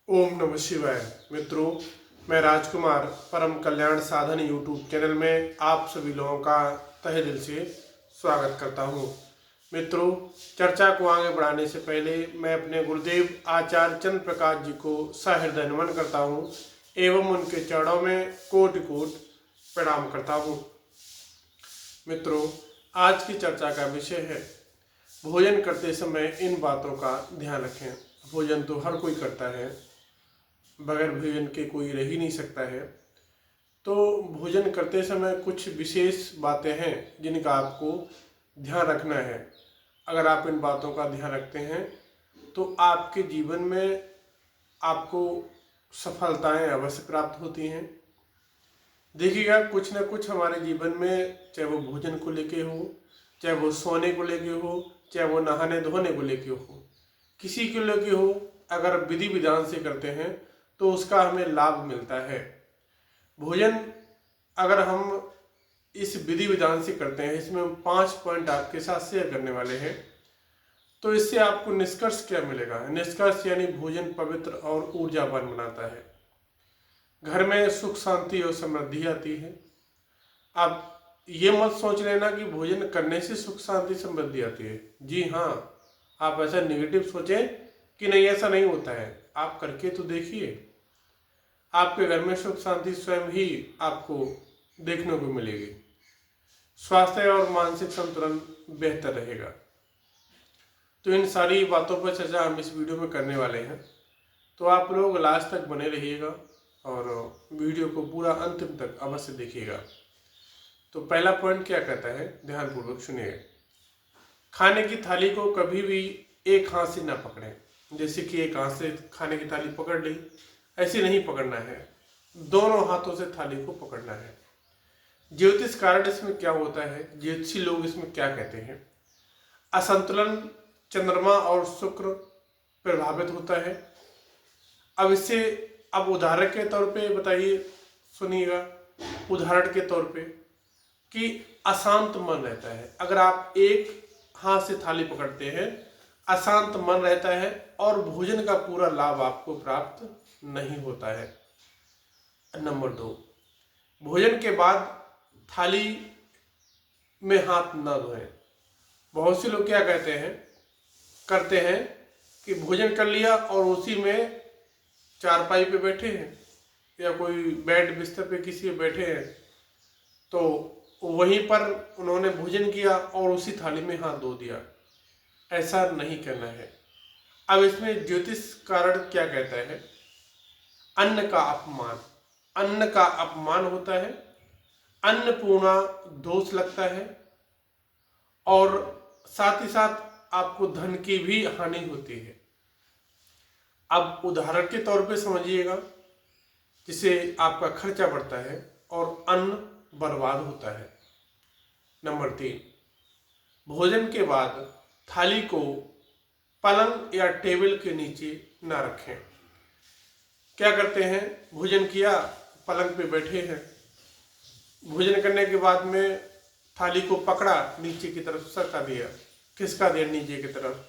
ओम नमः शिवाय। मित्रों, मैं राजकुमार परम कल्याण साधन यूट्यूब चैनल में आप सभी लोगों का तहे दिल से स्वागत करता हूं। मित्रों, चर्चा को आगे बढ़ाने से पहले मैं अपने गुरुदेव आचार्य चंद्र प्रकाश जी को सहृदय नमन करता हूं एवं उनके चरणों में कोटि कोटि प्रणाम करता हूं। मित्रों, आज की चर्चा का विषय है भोजन करते समय इन बातों का ध्यान रखें। भोजन तो हर कोई करता है, बगैर भोजन के कोई रह ही नहीं सकता है। तो भोजन करते समय कुछ विशेष बातें हैं जिनका आपको ध्यान रखना है। अगर आप इन बातों का ध्यान रखते हैं तो आपके जीवन में आपको सफलताएं अवश्य प्राप्त होती हैं। देखिएगा, कुछ ना कुछ हमारे जीवन में, चाहे वो भोजन को लेके हो, चाहे वो सोने को लेके हो, चाहे वो नहाने धोने को लेके हो, किसी को लेके हो, अगर विधि विधान से करते हैं तो उसका हमें लाभ मिलता है। भोजन अगर हम इस विधि विधान से करते हैं, इसमें हम 5 पॉइंट आपके साथ शेयर करने वाले हैं। तो इससे आपको निष्कर्ष क्या मिलेगा? निष्कर्ष यानी भोजन पवित्र और ऊर्जावान बनाता है। घर में सुख शांति और समृद्धि आती है। आप ये मत सोच लेना कि भोजन करने से सुख शांति समृद्धि आती है। जी हाँ, आप ऐसा नेगेटिव सोचें कि नहीं, ऐसा नहीं होता है। आप करके तो देखिए, आपके घर में सुख शांति स्वयं ही आपको देखने को मिलेगी। स्वास्थ्य और मानसिक संतुलन बेहतर रहेगा। तो इन सारी बातों पर चर्चा हम इस वीडियो में करने वाले हैं। तो आप लोग लास्ट तक बने रहिएगा और वीडियो को पूरा अंतिम तक अवश्य देखिएगा। तो पहला पॉइंट क्या कहता है, ध्यानपूर्वक सुनिए। खाने की थाली को कभी भी एक हाथ से ना पकड़ें। जैसे कि एक हाथ से खाने की थाली पकड़ ली, ऐसे नहीं पकड़ना है, दोनों हाथों से थाली को पकड़ना है। ज्योतिष कारण इसमें क्या होता है, ज्योतिषी लोग इसमें क्या कहते हैं? असंतुलन चंद्रमा और शुक्र प्रभावित होता है। अब इससे उदाहरण के तौर पे बताइए, सुनिएगा। उदाहरण के तौर पे कि अशांत मन रहता है। अगर आप एक हाथ से थाली पकड़ते हैं, अशांत मन रहता है और भोजन का पूरा लाभ आपको प्राप्त नहीं होता है। नंबर 2, भोजन के बाद थाली में हाथ न धोएं। बहुत से लोग क्या करते हैं कि भोजन कर लिया और उसी में चारपाई पे बैठे हैं या कोई बेड बिस्तर पे किसी पे बैठे हैं, तो वहीं पर उन्होंने भोजन किया और उसी थाली में हाथ धो दिया। ऐसा नहीं करना है। अब इसमें ज्योतिष कारण क्या कहता है? अन्न का अपमान, अन्न का अपमान होता है, अन्नपूर्णा दोष लगता है और साथ ही साथ आपको धन की भी हानि होती है। अब उदाहरण के तौर पे समझिएगा, जिससे आपका खर्चा बढ़ता है और अन्न बर्बाद होता है। नंबर 3, भोजन के बाद थाली को पलंग या टेबल के नीचे ना रखें। क्या करते हैं, भोजन किया, पलंग पे बैठे हैं, भोजन करने के बाद में थाली को पकड़ा, नीचे की तरफ सरका दिया, खिसका दिया नीचे की तरफ,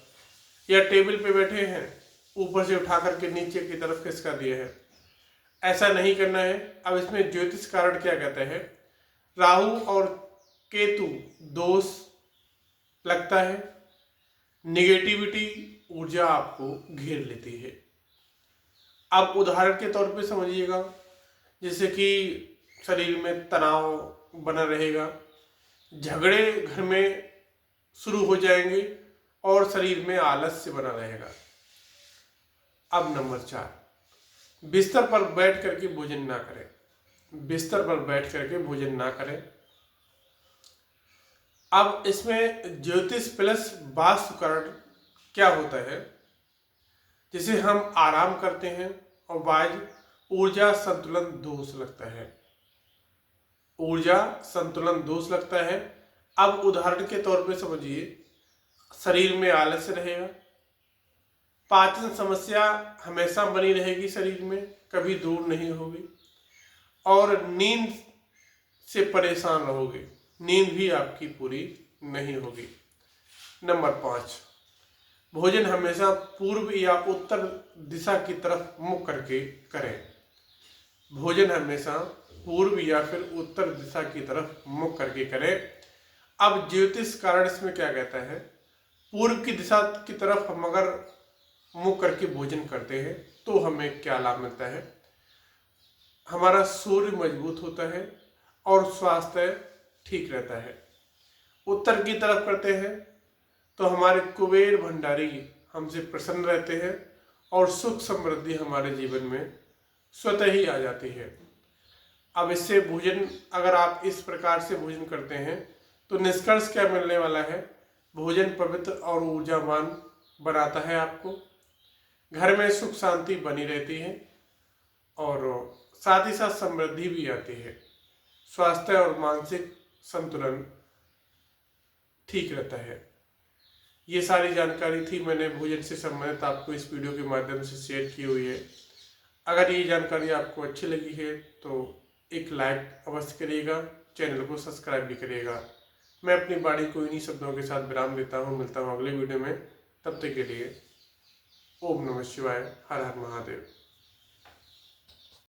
या टेबल पे बैठे हैं, ऊपर से उठा करके नीचे की तरफ खिसका दिए हैं। ऐसा नहीं करना है। अब इसमें ज्योतिष कारण क्या कहते हैं? राहु और केतु दोष लगता है, निगेटिविटी ऊर्जा आपको घेर लेती है। अब उदाहरण के तौर पे समझिएगा, जैसे कि शरीर में तनाव बना रहेगा, झगड़े घर में शुरू हो जाएंगे और शरीर में आलस्य बना रहेगा। अब नंबर 4, बिस्तर पर बैठ करके भोजन ना करें। बिस्तर पर बैठ करके भोजन ना करें। अब इसमें ज्योतिष प्लस वास्तुकरण क्या होता है? जैसे हम आराम करते हैं और बाद ऊर्जा संतुलन दोष लगता है, ऊर्जा संतुलन दोष लगता है। अब उदाहरण के तौर पे समझिए, शरीर में आलस्य रहेगा, पाचन समस्या हमेशा बनी रहेगी, शरीर में कभी दूर नहीं होगी, और नींद से परेशान रहोगे, नींद भी आपकी पूरी नहीं होगी। नंबर 5, भोजन हमेशा पूर्व या उत्तर दिशा की तरफ मुख करके करें। भोजन हमेशा पूर्व या फिर उत्तर दिशा की तरफ मुख करके करें। अब ज्योतिष कारण इसमें क्या कहता है, पूर्व की दिशा की तरफ हम अगर मुख करके भोजन करते हैं तो हमें क्या लाभ मिलता है। हमारा सूर्य मजबूत होता है और स्वास्थ्य ठीक रहता है। उत्तर की तरफ करते हैं तो हमारे कुबेर भंडारी हमसे प्रसन्न रहते हैं और सुख समृद्धि हमारे जीवन में स्वतः ही आ जाती है। अब इससे भोजन अगर आप इस प्रकार से भोजन करते हैं तो निष्कर्ष क्या मिलने वाला है, भोजन पवित्र और ऊर्जावान बनाता है आपको, घर में सुख शांति बनी रहती है और साथ ही साथ समृद्धि भी आती है। स्वास्थ्य और मानसिक संतुलन ठीक रहता है। ये सारी जानकारी थी, मैंने भोजन से संबंधित आपको इस वीडियो के माध्यम से शेयर की हुई है। अगर ये जानकारी आपको अच्छी लगी है तो एक लाइक अवश्य करिएगा, चैनल को सब्सक्राइब भी करिएगा। मैं अपनी वाणी को इन्हीं शब्दों के साथ विराम देता हूँ। मिलता हूँ अगले वीडियो में, तब तक के लिए ओम नमः शिवाय, हर हर महादेव।